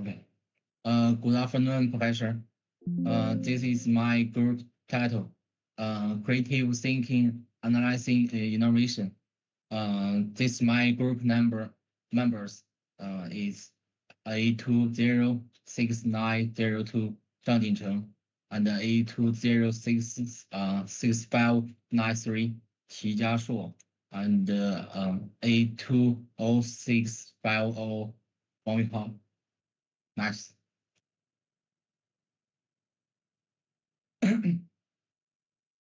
Okay. Good afternoon, Professor. This is my group title. Creative Thinking, Analyzing Innovation. This my group members is A206902 张锦成 and A20666593 齐家硕 and A20650 王宇涛. Nice.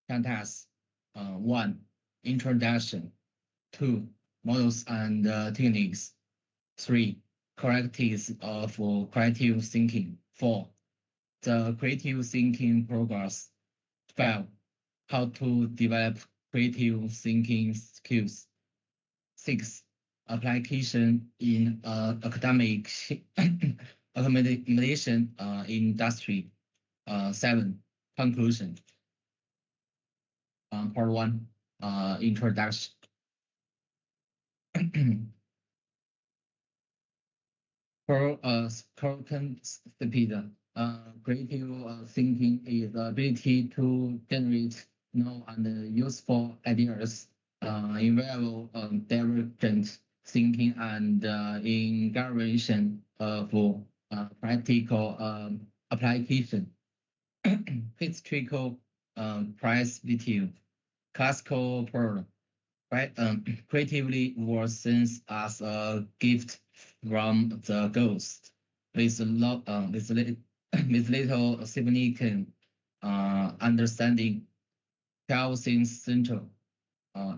Fantastic. 1. Introduction. 2. Models and techniques. 3. Characteristics of creative thinking. 4. The creative thinking progress. 5. How to develop creative thinking skills. 6. Application in academic accommodation industry. 7. Conclusion. Part 1. Introduction. Speed. Creative thinking is the ability to generate new and useful ideas, involve divergent thinking and integration of practical application. Historical perspective. Classical pearl. Creatively was seen as a gift from the ghost, with little significant understanding. Housing Central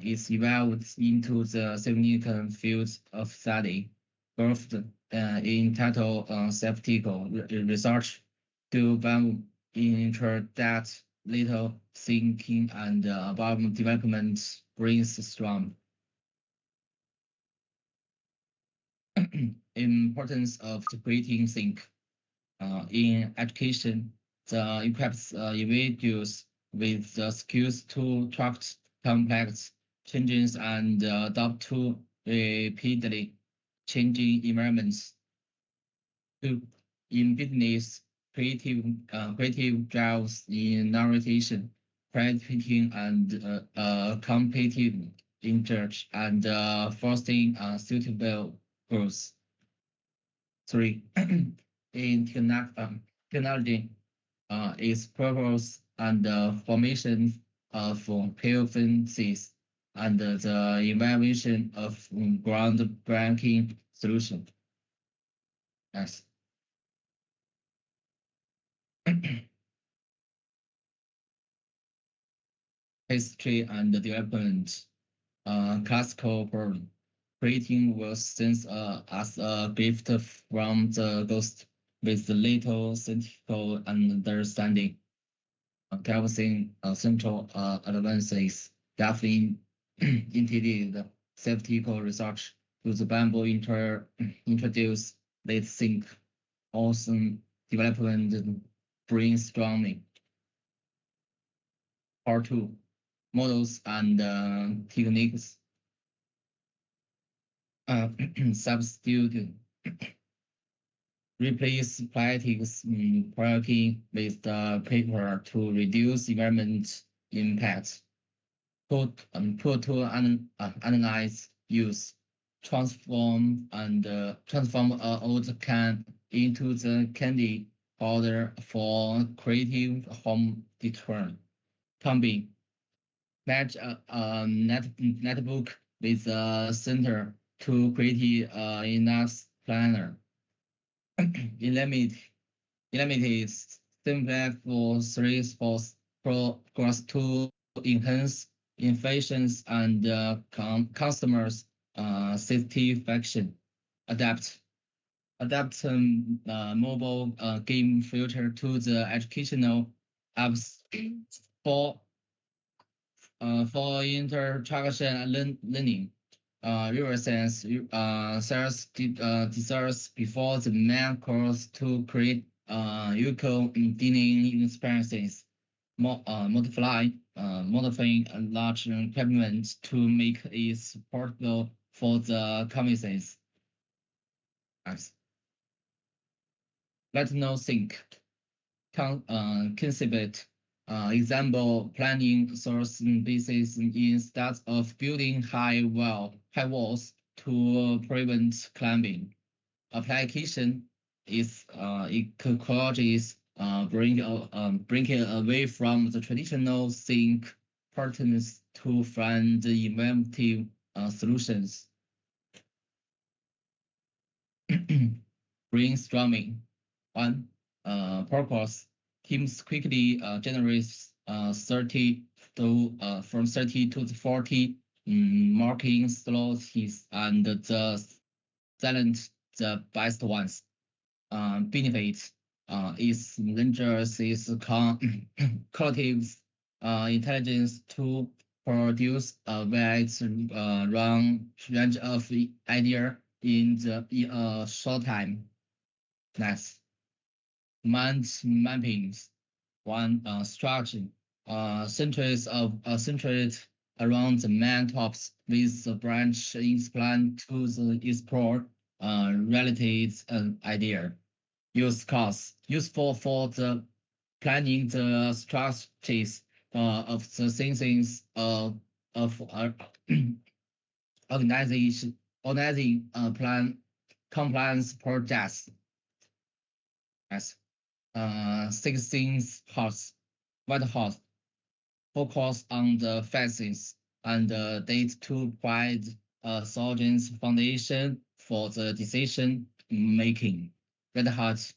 is evolved into the significant field of study, both in total skeptical research to ensure that little thinking and above development brainstorm. Importance of creating think. In education, the equips individuals with the skills to track complex changes and adapt to rapidly changing environments. 2. In business, creative drives in narration, predicting and competitive research and fostering suitable growth. 3. In technology, its purpose and formation of preferences and the evaluation of groundbreaking solutions. Yes. History and development. Classical problem. Creating was seen as a gift from the ghost with little scientific understanding. Calvin central advances definitely intended skeptical research to the Bible introduce late think, awesome development brainstorming. Part 2. Models and techniques. Substitute. Replace plastics working with the paper to reduce environment impact. Put to analyze use. Transform old can into the candy powder for creative home decor. Combine. Match a netbook with a center to create enough planner. Eliminate simple three sports progress to enhance efficiency and customers satisfaction. Adapt mobile game filter to the educational apps for interaction learning. Reverse sales desires before the main course to create equal dining experiences. Modifying large equipment to make it supportable for the convenience. Nice. Let no think concept example planning source basis instead of building high walls to prevent climbing. Application is ecologies bringing away from the traditional think patterns to find inventive solutions. Brainstorming. One, purpose. Teams quickly generates 30 to from 30 to 40 marking slots and the silent the best ones. Benefits is rangers is collective intelligence to produce a wide range of idea in a short time. Next, mind mappings. One structure centered around the main tops with the branch is planned to explore related idea. Use costs useful for the planning the structures of the things of organizing plan compliance projects as 16 house, white house focus on the facets and date to provide a solid foundation for the decision making. Red Hat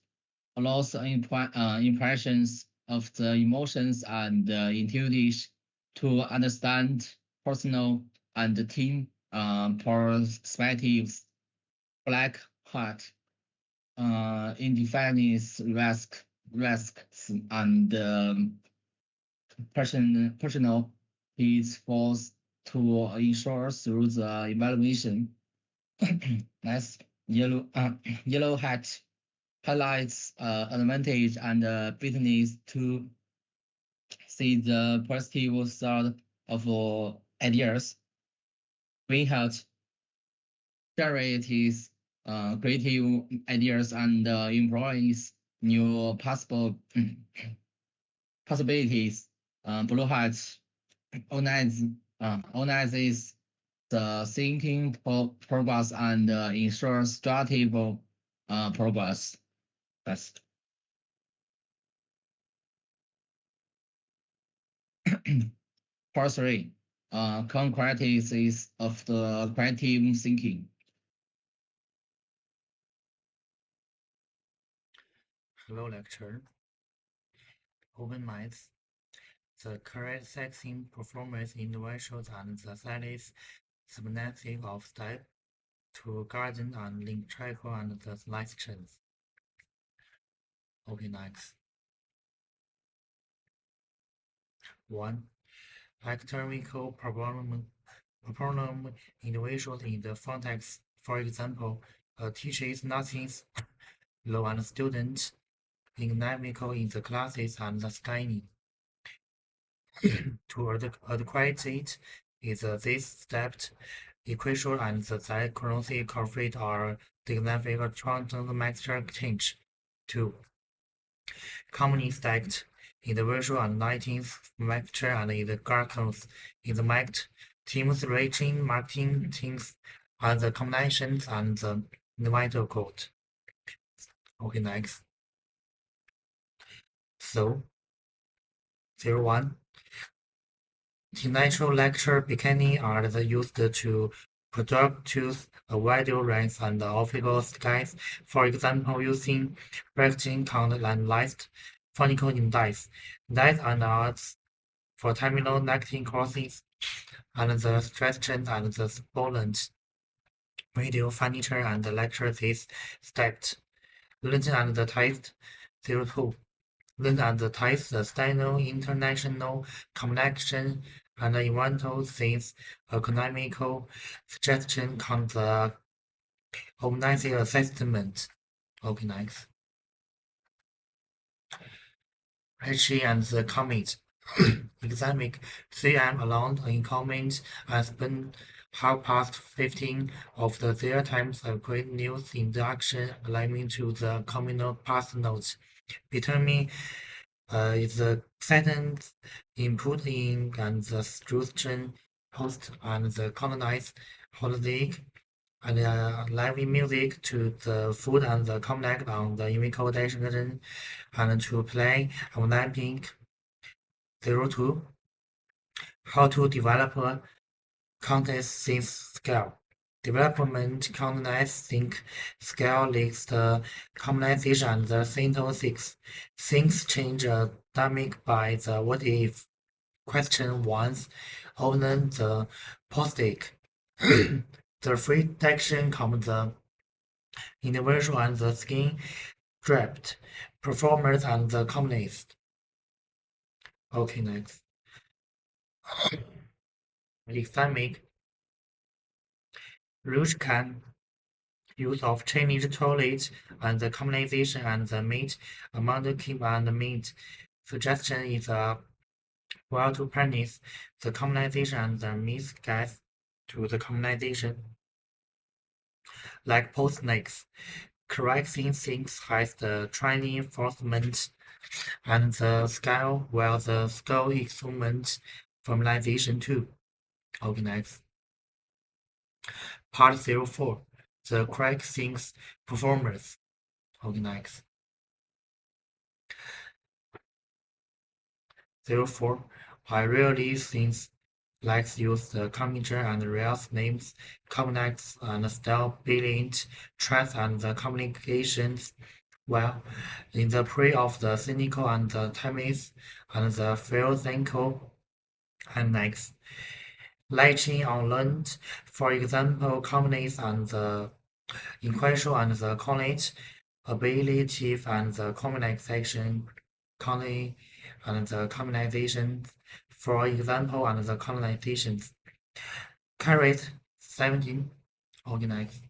allows impressions of the emotions and intuition to understand personal and team perspectives. Black Hat in defining risks and personal pitfalls to ensure through the evaluation. Next, yellow hat highlights advantage and business to see the positive side of ideas. Green hat generates creative ideas and employs new possibilities. Blue hat organizes the thinking progress and ensures strategic progress. That's part three. Concretes of the creative thinking. Hello, lecture. Open minds. The correct sexing performance individuals and the studies substantive of step to garden and link tricle and the selections. Okay, next. 1. Academical problem individuals in the context. For example, a teacher is nothing low and student dynamical in the classes and the scanning. To acquire it is this step equation and the diachronicity conflict are dynamic transmaster change. 2. Commonly stacked in the virtual and lightings vector and in the gherkins in the mact teams reaching marketing teams and the combinations and the vital code. Okay, next. So 01. The natural lecture beginning are used to produce a wide range and optical skies, for example, using reflecting count and light phonical index. That and odds for terminal negative courses and the stretching and the spolent video furniture and the lecture is stepped. Learning and the test 02. Learn and the test the style international connection and environmental things economical suggestion on the organizing assessment. Okay, next. Richie and the commit. Examic 3M along in comment and 15 of their times a great news induction alignment to the communal pass notes. Determine is the sentence input in and the instruction host and the colonized holiday and live music to the food and the connect on the Unicode Dictionary and to play online pink 02 how to develop a content sync scale. Development content sync scale links the commonization and the synthesis. Things change a dynamic by the what if question once open the postic. The free detection comes the individual and the skin trapped performers and the communist. Okay, next. Islamic Rouge can use of Chinese toilet and the communization and the meat among the keep and the meat. Suggestion is well to practice the communization and the meat gas to the communization. Like post next, correcting things has the training enforcement and the scale while the scale instrument formalization too. Okay, next. Part 04. The correct things performance. Okay, next. 04. I rarely things like use the computer and real names, connects and style billing, trust and the communications well in the pre of the cynical and the times and the philosophical and next. Latching on learned, for example, companies and the equation and the college ability and the communication colony and the communication, for example, and the colonizations. Carrot 17 organized.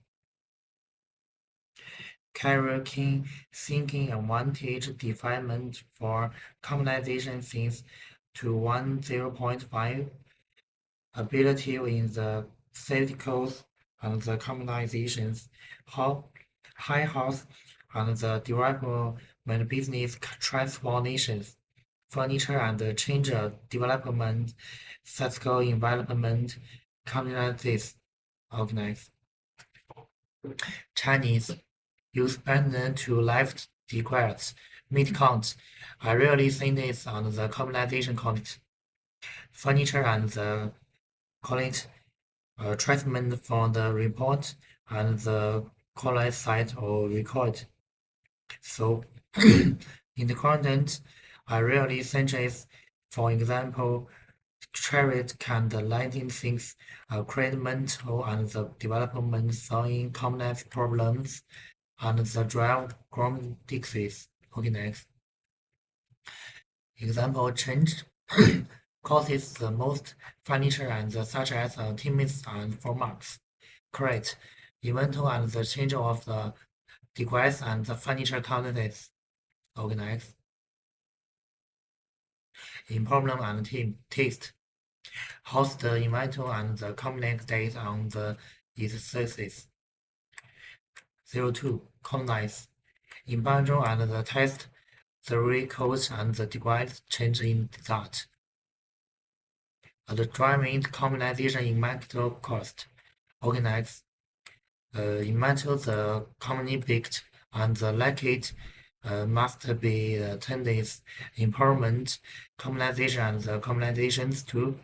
Karaoke thinking advantage definement for communization since to 10.5 ability in the theatricals and the communizations, how high house and the development business transformations, furniture and change development, physical environment, communities organized. Chinese use pattern to live declares meat count. I rarely think this on the communization count. Furniture and the collect treatment for the report and the collect site or record. So in the content, I rarely suggest, for example, Chariot can the lighting things create mental and the development solving complex problems and the drive grammatics. Okay, next. Example change causes the most furniture and such as teams and formats. Correct. Inventor and the change of the device and the furniture counts. Organize. In problem and team taste. Host the inventor and the complex data on the its surface. 02. Colonize. In bundle and the test, the recode and the device change in that. The driving combination in metal cost. Organize. In metal, the company picked and the liquid must be tended improvement combination and the combinations to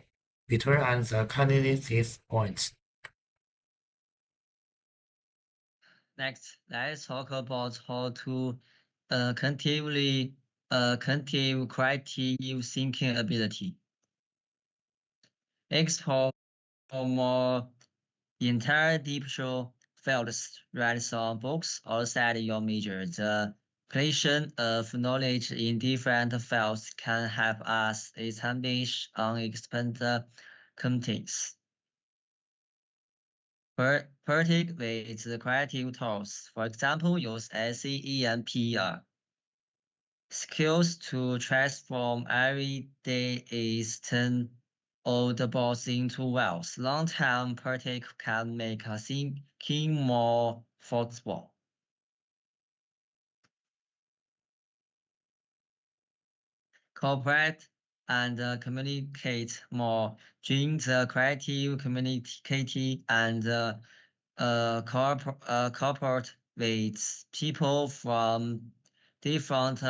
between and the candidates points. Next, let's talk about how to continually continue creative thinking ability. Explore more entire deep show fields, read some books outside your major. The creation of knowledge in different fields can help us establish unexpected competence. Particularly with the creative tools, for example, use SEEMPR skills to transform everyday old balls into wells. Long-term practice can make a thinking more flexible. Cooperate and communicate more. Join the creative community and cooperate with people from different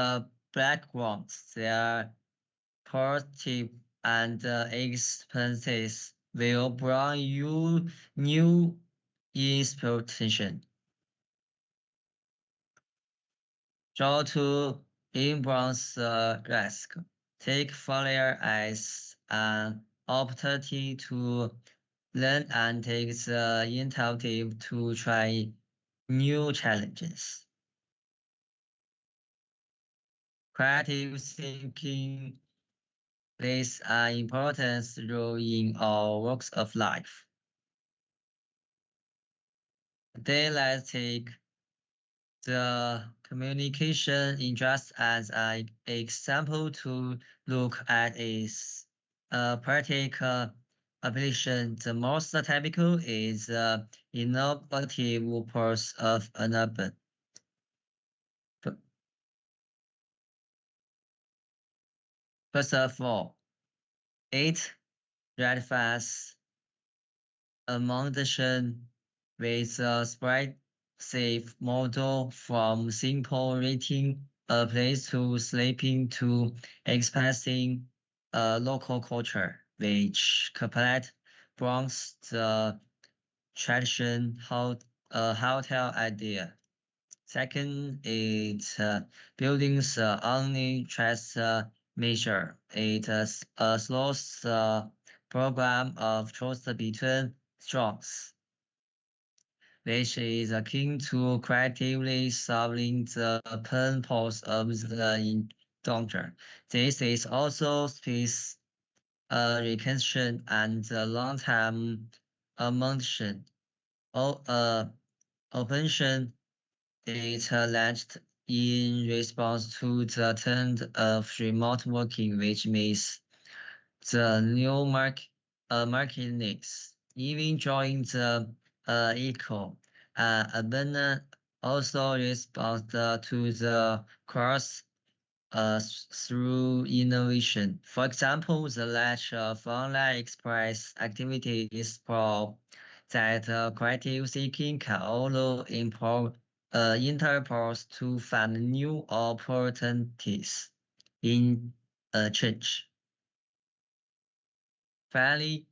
backgrounds. Their perspective and experiences will bring you new inspiration. Try to embrace risk. Take failure as an opportunity to learn and take the initiative to try new challenges. Creative thinking plays an important role in our walks of life. They let's take the communication interest as an example to look at is practical application. The most typical is innovative purpose of an urban. First of all, it ratifies amendation with a spread safe model from simple rating a place to sleeping to expressing a local culture, which complete brings the tradition hotel idea. Second, it building the only trust measure. It slows the program of trust between strong's, which is akin to creatively solving the pain points of the encounter. This is also space retention and long-term ammunition. Operation it launched in response to the trend of remote working, which means the new market needs. Even during the eco, Abundant also responds to the course through innovation. For example, the launch of online express activities pro that creative thinking can allow interpreters to find new opportunities in a change. Finally,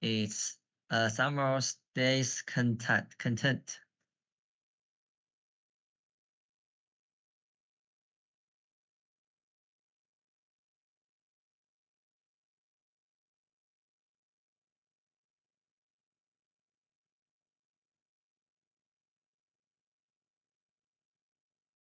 it's summer stays content.